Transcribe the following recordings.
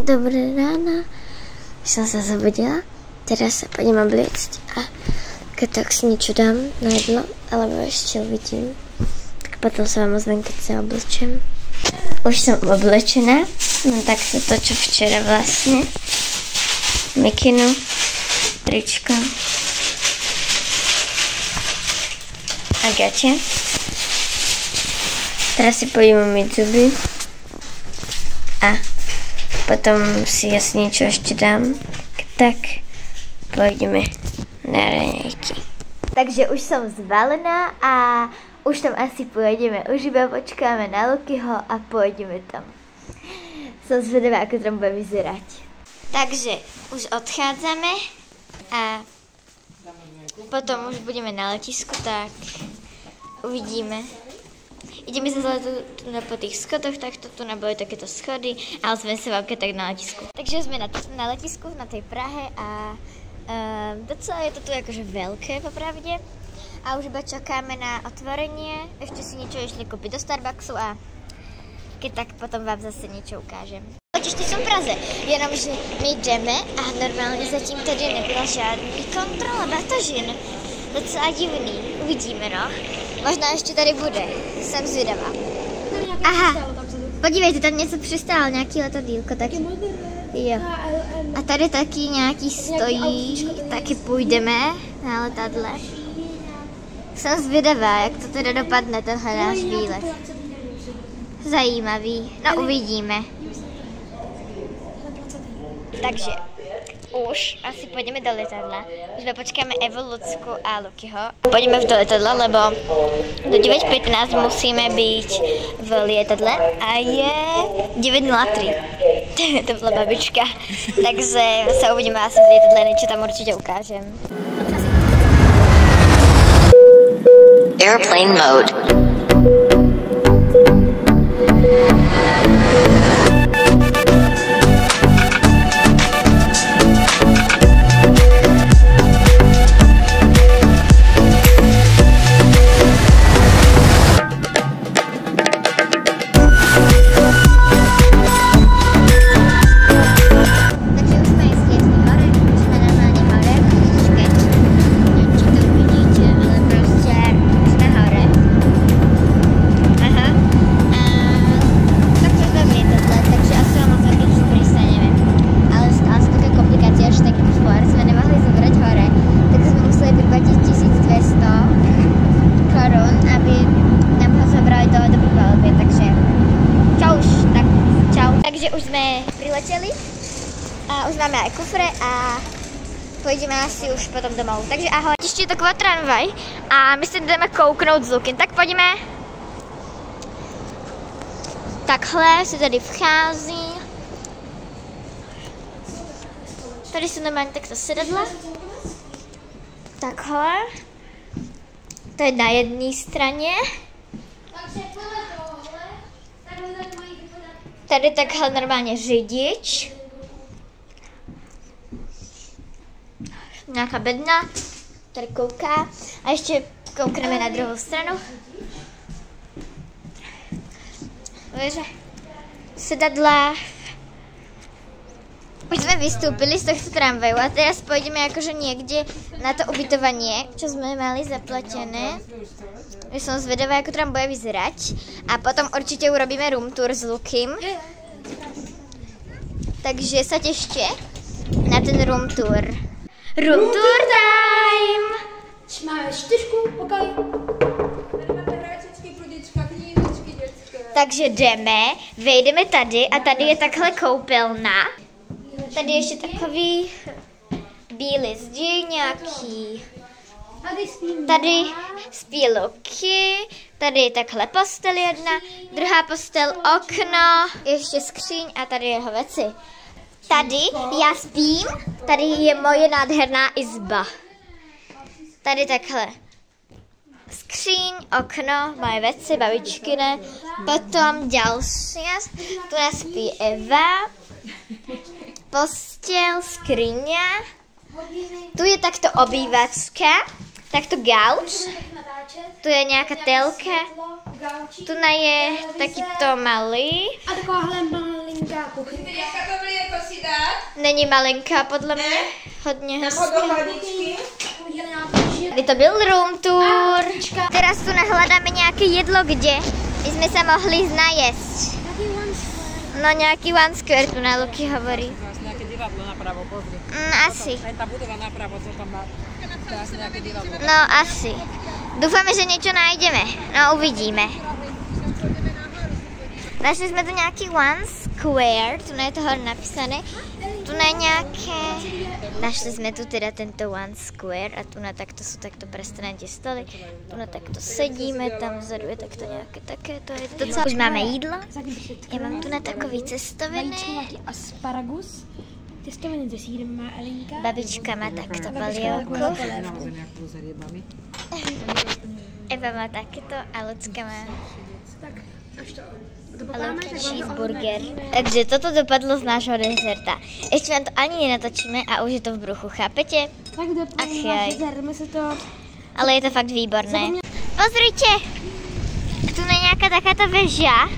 Dobré ráno, už jsem se zobudila, teda se půjdem obliecť a tak si něco dám na jedlo, alebo ještě uvidím. Tak potom se vám ozvem, keď se oblečem. Už jsem oblečená, no tak se to, čo včera vlastně. Mikinu, tričko a gače. Teraz si půjdem umýt zuby a potom si jasně něco ještě dám, tak půjdeme na raňajky. Takže už jsem zvalená a už tam asi půjdeme. Už iba počkáme na Lukyho a půjdeme tam. Jsem zvedavá, jak tam bude vyzerať. Takže už odchádzame a potom už budeme na letisku, tak uvidíme. Ideme zase tu po tých schodoch, tak to tu neboli takéto schody, ale sme sa veľké tak na letisku. Takže sme na letisku, na tej Prahe a docela je to tu akože veľké popravde. A už iba čakáme na otvorenie, ešte si niečo išli kúpiť do Starbucksu a keď tak potom vám zase niečo ukážem. Letiště jsou v Praze, jenomže my jdeme a normálně zatím tady nebyla žádný kontrola batožin. Docela divný, uvidíme no. Možná ještě tady bude, jsem zvědavá. Aha, podívejte, tam něco přistálo, nějaký letadýlko, tak jo. A tady taky nějaký stojí, taky půjdeme na letadle. Jsem zvědavá, jak to teda dopadne, tenhle náš výlet. Zajímavý, no uvidíme. Takže už asi půjdeme do letadla. Už počkáme Evu, Lucku a Lukyho. Půjdeme už do letadla, lebo do 9:15 musíme být v lietadle a je 9:03. To byla babička. Takže se uvidíme asi v lietadle, něco tam určitě ukážem. Airplane mode. Už jsme přiletěli a už máme aj kufre a pojdeme asi už potom domů. Takže ahoj. Ještě je taková tramvaj a my si jdeme kouknout z Lukin. Tak pojďme. Takhle se tady vchází. Tady jsou normálně takto sedadla. Takhle. To je na jedné straně. Tady takhle normálně řidič. Nějaká bedna. Tady kouká. A ještě koukneme na druhou stranu. Sedadla. Už jsme vystoupili z tohto tramvaju a teraz půjdeme jakože někde na to ubytovanie, čo jsme mali zaplatené. Já jsem zvedavá, jak to tam bude vyzerať. A potom určitě urobíme room tour s Lukym. Takže se těšte na ten room tour. Room tour time! Máme 4 pokoj. Takže jdeme, vejdeme tady a tady je takhle koupelna. Tady ještě takový bílý zdi nějaký. Tady spí Luky, tady je takhle postel jedna, druhá postel, okno, ještě skříň a tady jeho věci. Tady já spím, tady je moje nádherná izba. Tady takhle skříň, okno, moje věci, babičkine, potom další, tu naspí Eva, postel, skříně, tu je takto obývačka, takto gauč, tu je nějaká telka, tu je takýto malý. A takováhle malinká malinká kuchyňka. Dneska to mléko si dát? Není malinká, podle mě. Hodně hezká. Do chladičky. Kdy to byl room tour. Teraz tu nahledáme nějaké jedlo, kde by jsme se mohli najesť. No nějaký One Square tu na Luky hovorí. Nějaké divadlo napravo, pozri. Asi. Aj ta budova napravo, co tam má. Teraz nějaké divadlo. No asi. Doufáme, že něco najdeme. No uvidíme. Našli jsme tu nějaký One Square, tu je toho napísané. Tu je nějaké... Našli jsme tu teda tento One Square a tu na takto jsou takto prestranitě stoly. Tu na takto sedíme, tam vzadu je takto nějaké také, to je to, co... Už máme jídlo. Já mám tu na takový cestoviny. Asparagus. Testoviny se sírem má Elinka. Babička má takto balílku. Eva má takéto a Lucka má... cheeseburger. Takže toto dopadlo z nášho dezerta. Ještě vám to ani nenatočíme a už je to v bruchu, chápete? Tak dopadlo náš dezert, se to... Ale je to fakt výborné. Pozrite! Tu je nějaká takáto veža.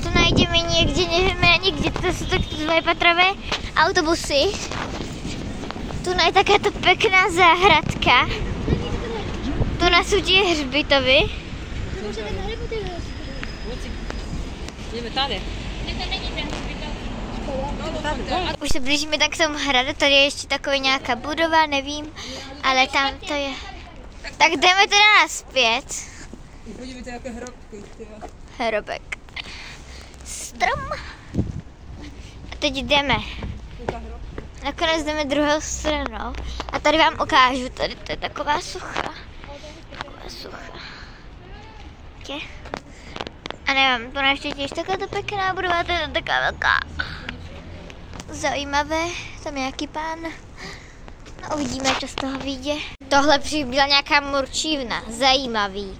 Tu najdeme někde, nevíme ani kde, to jsou tak dvojpatrové autobusy. Tu je takáto pekná záhradka. Tu nás sú tie hřbitovy. Jdeme tady. Už se blížíme tak k tomu hradu, tady je ještě takový nějaká budova, nevím, ale tam to je. Tak jdeme teda naspět. Podívejte, jaké hrobky. Hrobek. Strom. A teď jdeme. Nakonec jdeme druhou stranou. A tady vám ukážu, tady to je taková socha. Taková socha. A nevím, to ještě těž taková pěkná budova, to je taková velká. Zajímavé, tam je nějaký pán. No uvidíme, co z toho vyjde. Tohle byla nějaká murčívna, zajímavý.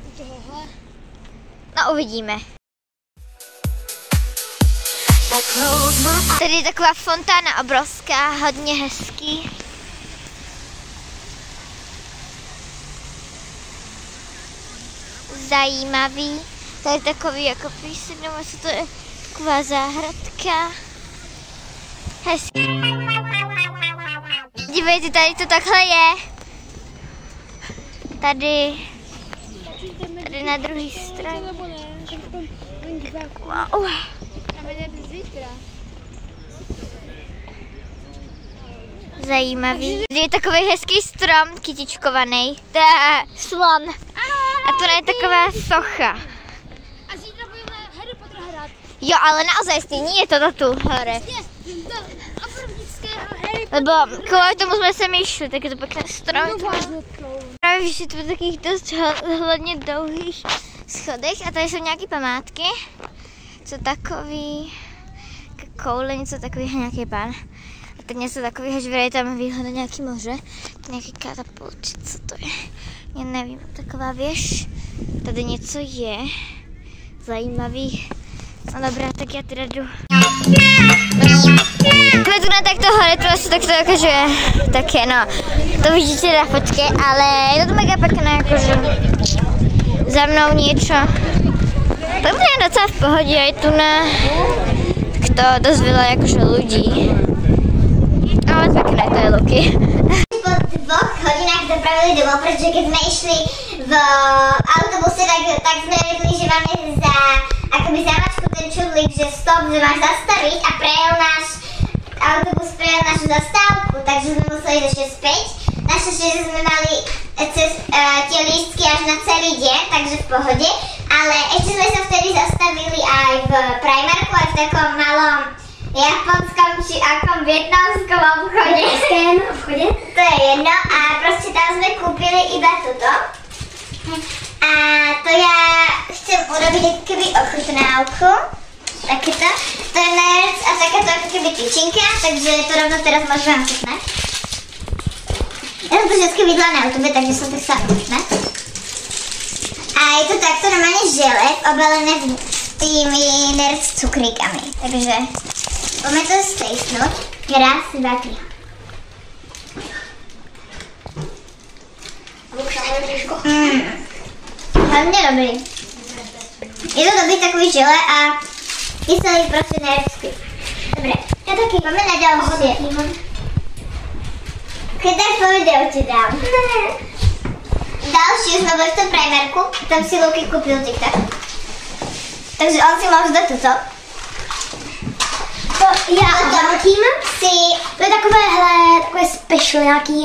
No uvidíme. Tady je taková fontána obrovská, hodně hezký. Zajímavý. Tady je takový jako písek, nebo co to je, taková záhradka. Hezký. Dívejte, tady to takhle je. Tady na druhé straně. Wow. Zajímavý. Je takový hezký strom, kytičkovaný. To je slon. A to je taková socha. A zítra budeme Harry Potter hrát. Jo, ale naozaj stejný je to tu hore. Lebo kvůli tomu jsme se myšli, tak je to pěkné strom. Právě, že je to v takových dost hodně dlouhých schodech a tady jsou nějaké památky. Co takový koule, něco takového, nějaký pán. A teď něco takového, že je tam výhled na nějaký moře. Nějaký katapult, co to je? Já nevím, taková věž. Tady něco je zajímavý. No dobré, tak já teda jdu. Jsme tu na takto hore, tu asi takto jakože také, no. To vidíte na fotke, ale je to mega pěkné, jakože za mnou něco. To je docela v pohodě, je tu na to dost veľa jakože ľudí. Ale pekné to je Luky. Po 2 hodinách dopravili domov, protože keď jsme išli v autobuse, tak jsme řekli, že máme za akoby závačku ten čudlík, že stop, že máš zastaviť a autobus prejel našu zastávku, takže sme museli ešte späť. Našťastie, že sme mali tie lístky až na celý deň, takže v pohode. Ale ešte sme sa vtedy zastavili aj v Primarku, aj v takom malom japonskom či akom vietnamskom obchode. To je jedno a proste tam sme kúpili iba toto. A to ja chcem urobiť keby ochutnávku. Takéto. To je nerc a takáto ako keby tyčinka, takže to rovno teraz môžem ochutnať. Ja som to vždycky videla na YouTube, takže som to chcela ochutnať. A je to takto normálne žele, obalené tými nerc cukríkami. Takže poďme to stejsnúť. Raz, 2, 3. Hlavne dobrý. Je to dobrý takový žele a kyselý prostě nervsky. Dobre, ja taky máme na ďalšie. Keď tak po videu ti dám. Ďalšie sme boli v tom primerku, tam si Luky kúpil TikTok. Takže on si môže dať toto. To já odletím. To je takové, hele, takové special nějaký,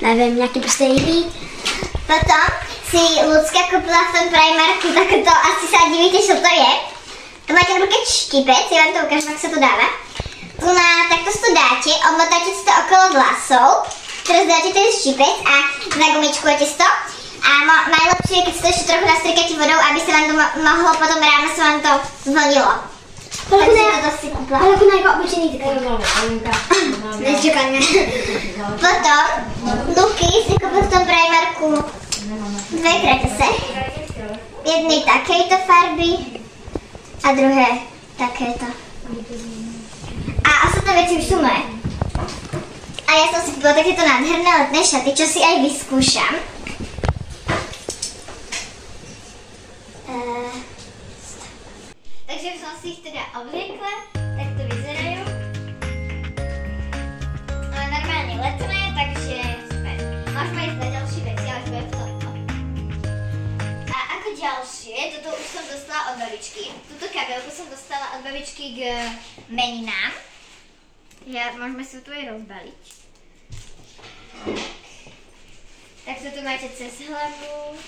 nevím, nějaký prostě jiný. Potom si Lucka koupila v tom primerku, tak to asi sa divíte, čo to je. To máte napríklad štipec, ja vám to ukážem, jak sa to dáva. Tu na, takto si to dáte, obmotáte si to okolo vlasov, teraz dáte ten štipec a zagumičkujete si to. A najlepšie je, keď si to ešte trochu nastrikáte vodou, aby sa vám to mohlo potom ráno sa vám to zvlnilo. Takže to si kúpila. Ale jako na jako obyčejný typ. Nečakajme. Potom Luky si kúpil v tom primerku dve kretese. Jednej takejto farby a druhé takéto. A ostatné veci už sú moje. A ja som si kúpila takéto nádherné letné šaty, čo si aj vyskúšam. Takže som si ich teda obliekla, tak to vyzerajú. Ale normálne letné, takže super. Môžeme ísť na ďalšie veci, ale už bude v tomto. A ako ďalšie, toto už som dostala od babičky. Túto kabelku som dostala od babičky k meninám. Môžeme si to aj rozbaliť. Tak to tu máte cez hlavu.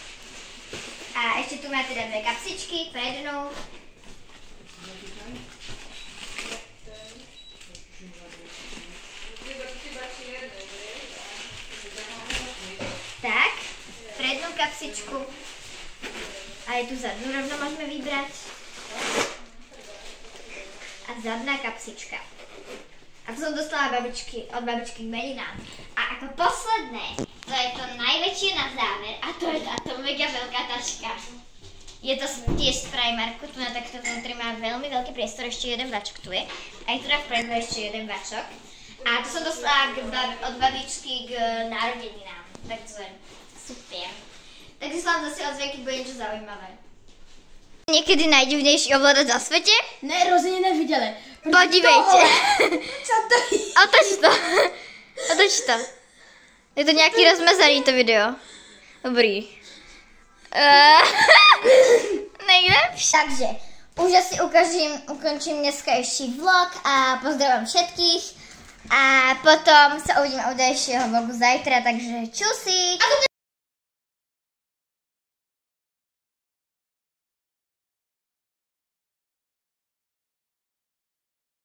A ešte tu máte teda dve kapsičky prednú. Tak, prednú kapsičku. A je tu zadnú rovno môžeme vybrať. A zadná kapsička. A to som dostala od babičky k meninám. A ako posledné, to je to najväčšie na záver, a to je táto mega veľká taška. Je to tiež z Primarku, tu na takto vnútri má veľmi veľký priestor, ešte jeden vačok tu je. Aj tu na vpredu ešte jeden vačok. A to som dostala od babičky k narodeninám. Takže super. Takže sa vám zase ozviem, keď bude niečo zaujímavé. Niekedy najdivnejší ovládač na svete? Ne, rozhodně neviděli. Podívejte. Co to je? Otoč to. Otoč to. Je to nějaký rozmazaný to video. Dobrý. Nejlepší. Takže už asi ukončím dneska ještě vlog a pozdravím všetkých. A potom sa uvidíme u dalšího vlogu zajtra, takže čusík.